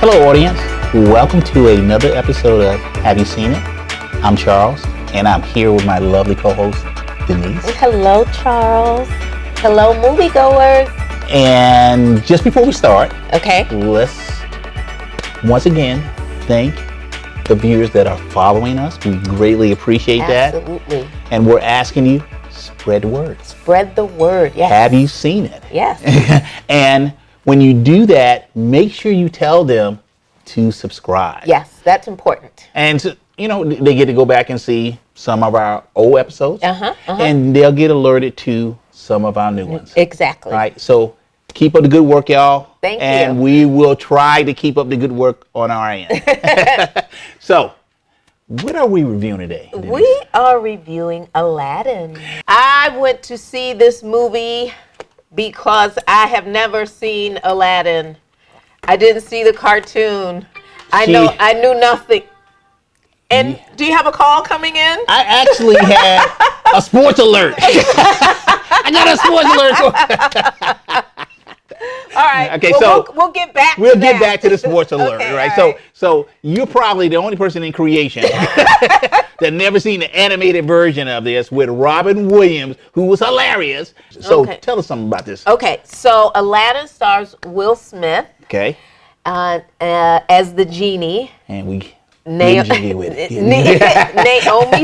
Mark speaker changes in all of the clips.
Speaker 1: Hello, audience. Welcome to another episode of Have You Seen It? I'm Charles, and I'm here with my lovely co-host, Denise.
Speaker 2: Hello, Charles. Hello, moviegoers.
Speaker 1: And just before we start,
Speaker 2: okay,
Speaker 1: let's once again thank the viewers that are following us. We greatly appreciate that.
Speaker 2: Absolutely.
Speaker 1: And we're asking you, spread the word.
Speaker 2: Spread the word, yes.
Speaker 1: Have you seen it?
Speaker 2: Yes.
Speaker 1: And when you do that, make sure you tell them to subscribe.
Speaker 2: Yes, that's important.
Speaker 1: And, they get to go back and see some of our old episodes. And they'll get alerted to some of our new ones.
Speaker 2: Exactly.
Speaker 1: All right. So keep up the good work, y'all.
Speaker 2: Thank you.
Speaker 1: And we will try to keep up the good work on our end. So, what are we reviewing today, Denise?
Speaker 2: We are reviewing Aladdin. I went to see this movie because I have never seen Aladdin. I didn't see the cartoon. I knew nothing. And do you have a call coming in?
Speaker 1: I actually had a sports alert. I got a sports alert.
Speaker 2: All right.
Speaker 1: Okay,
Speaker 2: well, we'll get back.
Speaker 1: We'll get back to the sports alert,
Speaker 2: Okay,
Speaker 1: right?
Speaker 2: all right.
Speaker 1: So you're probably the only person in creation that never seen the animated version of this with Robin Williams, who was hilarious. So tell us something about this.
Speaker 2: Okay, so Aladdin stars Will Smith.
Speaker 1: Okay.
Speaker 2: As the genie.
Speaker 1: And we
Speaker 2: Naomi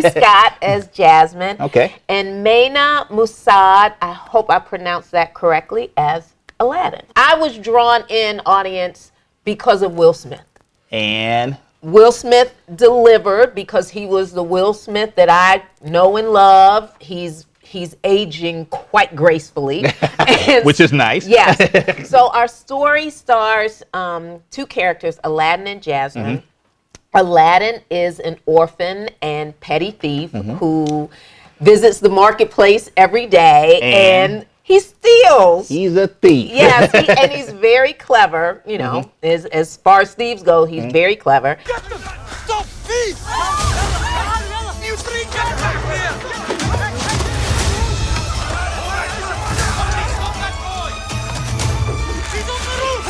Speaker 2: Scott as Jasmine.
Speaker 1: Okay.
Speaker 2: And Maina Musad, I hope I pronounced that correctly, as Aladdin. I was drawn in, audience, because of Will Smith.
Speaker 1: And
Speaker 2: Will Smith delivered because he was the Will Smith that I know and love. He's aging quite gracefully.
Speaker 1: which is nice.
Speaker 2: Yes. So our story stars two characters, Aladdin and Jasmine. Aladdin is an orphan and petty thief who visits the marketplace every day and he steals.
Speaker 1: He's a thief.
Speaker 2: Yes, and he's very clever. You know, as far as thieves go, he's very clever.
Speaker 3: Stop thief! You three get back here! She's on the roof!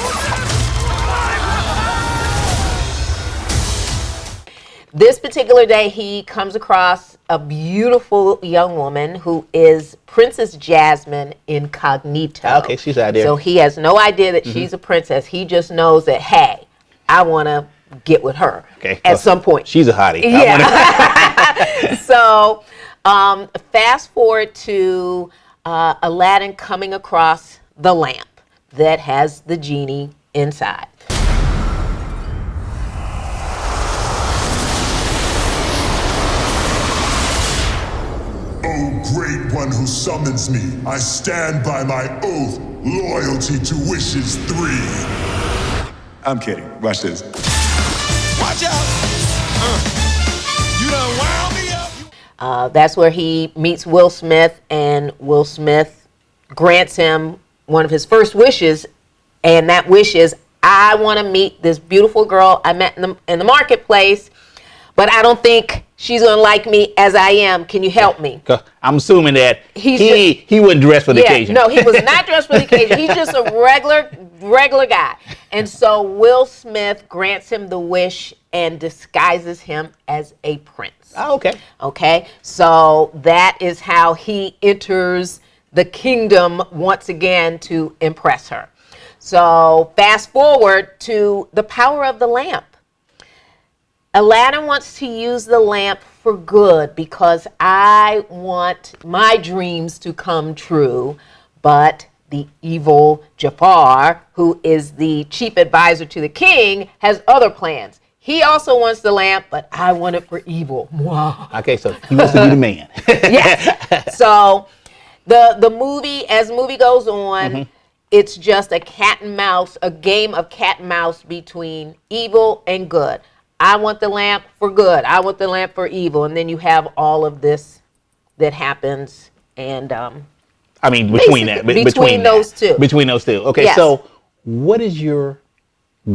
Speaker 2: This particular day, he comes across a beautiful young woman who is Princess Jasmine incognito.
Speaker 1: Okay, she's out there.
Speaker 2: So he has no idea that she's a princess. He just knows that, hey, I want to get with her at some point.
Speaker 1: She's a hottie.
Speaker 2: Yeah. So fast forward to Aladdin coming across the lamp that has the genie inside.
Speaker 4: O great one who summons me, I stand by my oath, loyalty to wishes 3. I'm kidding. Watch this.
Speaker 3: Watch out! You done wound me up!
Speaker 2: That's where he meets Will Smith, and Will Smith grants him one of his first wishes, and that wish is, I want to meet this beautiful girl I met in the marketplace, but I don't think she's going to like me as I am. Can you help me?
Speaker 1: I'm assuming that he wasn't dressed for the occasion.
Speaker 2: No, he was not dressed for the occasion. He's just a regular guy. And so Will Smith grants him the wish and disguises him as a prince.
Speaker 1: Oh, okay.
Speaker 2: Okay, so that is how he enters the kingdom once again to impress her. So fast forward to the power of the lamp. Aladdin wants to use the lamp for good because I want my dreams to come true, but the evil Jafar, who is the chief advisor to the king, has other plans. He also wants the lamp, but I want it for evil.
Speaker 1: Okay, so he wants to be the man.
Speaker 2: Yes. So the movie, as the movie goes on, it's just a cat and mouse, a game of cat and mouse between evil and good. I want the lamp for good. I want the lamp for evil. And then you have all of this that happens. And
Speaker 1: I mean, between those two. Between those two. Okay,
Speaker 2: yes.
Speaker 1: So what is your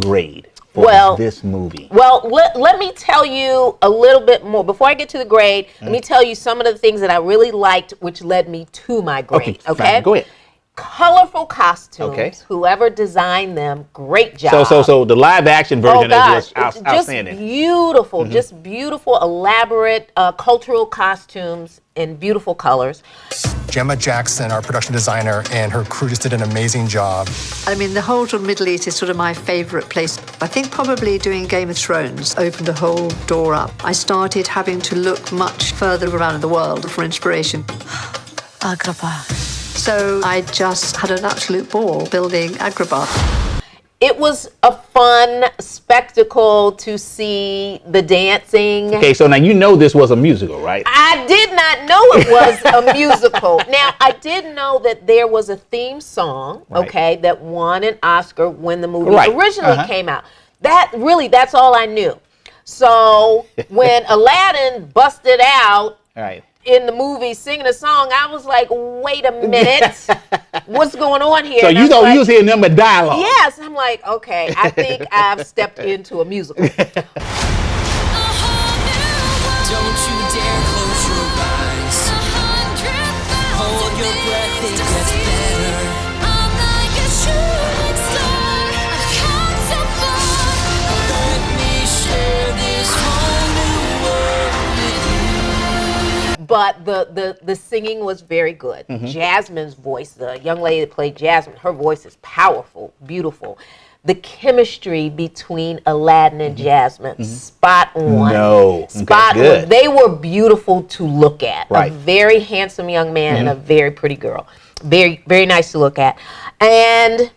Speaker 1: grade for this movie?
Speaker 2: Well, let me tell you a little bit more. Before I get to the grade, let me tell you some of the things that I really liked, which led me to my grade. Okay?
Speaker 1: Fine. Go ahead.
Speaker 2: colorful costumes.
Speaker 1: Okay.
Speaker 2: Whoever designed them, great job.
Speaker 1: So the live action version was
Speaker 2: It's
Speaker 1: outstanding.
Speaker 2: Just beautiful, just beautiful, elaborate cultural costumes in beautiful colors.
Speaker 5: Gemma Jackson, our production designer, and her crew just did an amazing job.
Speaker 6: I mean, the whole sort of Middle East is sort of my favorite place. I think probably doing Game of Thrones opened a whole door up. I started having to look much further around in the world for inspiration. Agrabah. So I just had an absolute ball building Agrabah.
Speaker 2: It was a fun spectacle to see the dancing.
Speaker 1: Okay, so now you know this was a musical, right?
Speaker 2: I did not know it was a musical. Now, I did know that there was a theme song,
Speaker 1: Right.
Speaker 2: okay, that won an Oscar when the movie
Speaker 1: Right.
Speaker 2: originally came out. That's all I knew. So when Aladdin busted out
Speaker 1: Right.
Speaker 2: in the movie singing a song, I was like, wait a minute, what's going on here?
Speaker 1: So
Speaker 2: And
Speaker 1: you
Speaker 2: I'm
Speaker 1: thought
Speaker 2: like,
Speaker 1: you was hearing nothing but dialogue.
Speaker 2: yes, I'm like, okay, I think I've stepped into a musical.
Speaker 3: Don't you dare close your eyes. Hold your breath, it gets better. I'm like a shooting star. I've come so far. Let me share this whole new world with you.
Speaker 2: But the singing was very good. Jasmine's voice, the young lady that played Jasmine, her voice is powerful, beautiful. The chemistry between Aladdin and Jasmine, spot on.
Speaker 1: No.
Speaker 2: Spot
Speaker 1: Okay, good.
Speaker 2: on. They were beautiful to look at.
Speaker 1: Right.
Speaker 2: A very handsome young man and a very pretty girl. Very, very nice to look at. And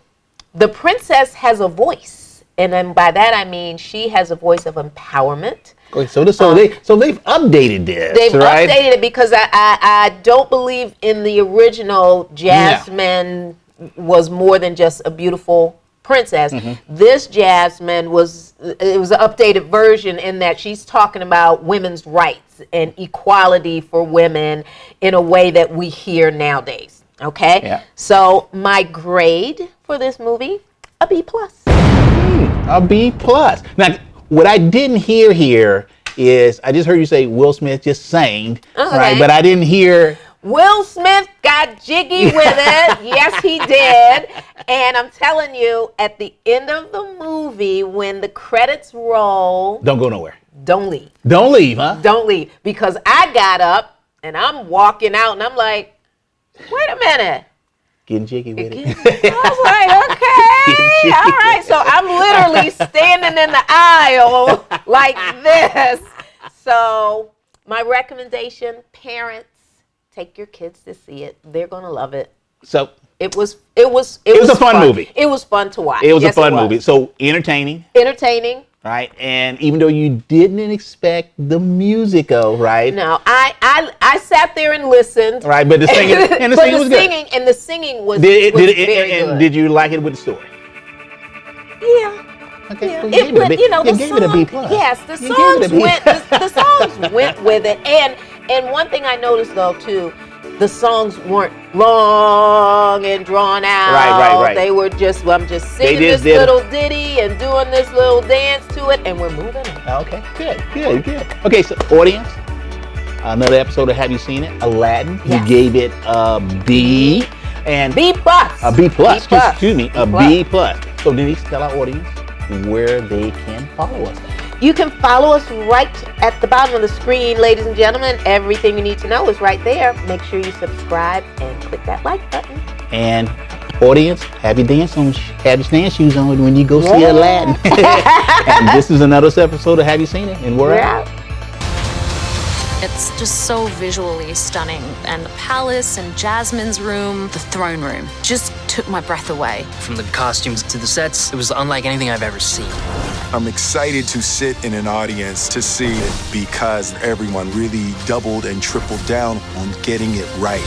Speaker 2: the princess has a voice. And then by that I mean she has a voice of empowerment.
Speaker 1: Okay, so they've updated this,
Speaker 2: They've
Speaker 1: right?
Speaker 2: updated it because I don't believe in the original Jasmine was more than just a beautiful princess. This Jasmine was an updated version in that she's talking about women's rights and equality for women in a way that we hear nowadays. Okay?
Speaker 1: Yeah.
Speaker 2: So my grade for this movie, a B+.
Speaker 1: A B+. Now, what I didn't hear here is I just heard you say Will Smith just sang, right? But I didn't hear.
Speaker 2: Will Smith got jiggy with it. Yes, he did. And I'm telling you, at the end of the movie, when the credits roll,
Speaker 1: Don't go nowhere.
Speaker 2: don't leave.
Speaker 1: Don't leave, huh?
Speaker 2: Don't leave. Because I got up and I'm walking out and I'm like, wait a minute.
Speaker 1: Getting jiggy with it.
Speaker 2: I was like, okay, all right. So I'm literally standing in the aisle like this. So my recommendation, parents, take your kids to see it. They're gonna love it.
Speaker 1: So
Speaker 2: It was
Speaker 1: a fun movie.
Speaker 2: It was fun to watch.
Speaker 1: it was
Speaker 2: Yes,
Speaker 1: a fun movie. So entertaining,
Speaker 2: Entertaining.
Speaker 1: right? And even though you didn't expect the musical, right?
Speaker 2: No, I sat there and listened.
Speaker 1: Right, but the singing and the singing was good.
Speaker 2: The singing was
Speaker 1: Did
Speaker 2: very
Speaker 1: and
Speaker 2: good.
Speaker 1: did you like it with the story?
Speaker 2: Yeah.
Speaker 1: Okay,
Speaker 2: Yeah,
Speaker 1: so you gave it a B+.
Speaker 2: Yes, the
Speaker 1: You gave it a
Speaker 2: songs
Speaker 1: B+.
Speaker 2: went. The songs went with it, and one thing I noticed though too, the songs weren't long and drawn out.
Speaker 1: Right.
Speaker 2: They were just, well, I'm just singing
Speaker 1: just
Speaker 2: this
Speaker 1: did-
Speaker 2: little ditty and doing this little dance to it, and we're moving on.
Speaker 1: Okay, good. Okay, so audience, another episode of Have You Seen It? Aladdin.
Speaker 2: Yes.
Speaker 1: You gave it a B and
Speaker 2: B+.
Speaker 1: a B+. Excuse me, a
Speaker 2: B+.
Speaker 1: B+. So Denise, tell our audience where they can follow us.
Speaker 2: You can follow us right at the bottom of the screen, ladies and gentlemen. Everything you need to know is right there. Make sure you subscribe and click that like button.
Speaker 1: And audience, have your dance shoes on when you go see Aladdin. And this is another episode of Have You Seen It? And we're out.
Speaker 7: It's just so visually stunning. And the palace and Jasmine's room, the throne room, just took my breath away.
Speaker 8: From the costumes to the sets, it was unlike anything I've ever seen.
Speaker 4: I'm excited to sit in an audience to see it because everyone really doubled and tripled down on getting it right.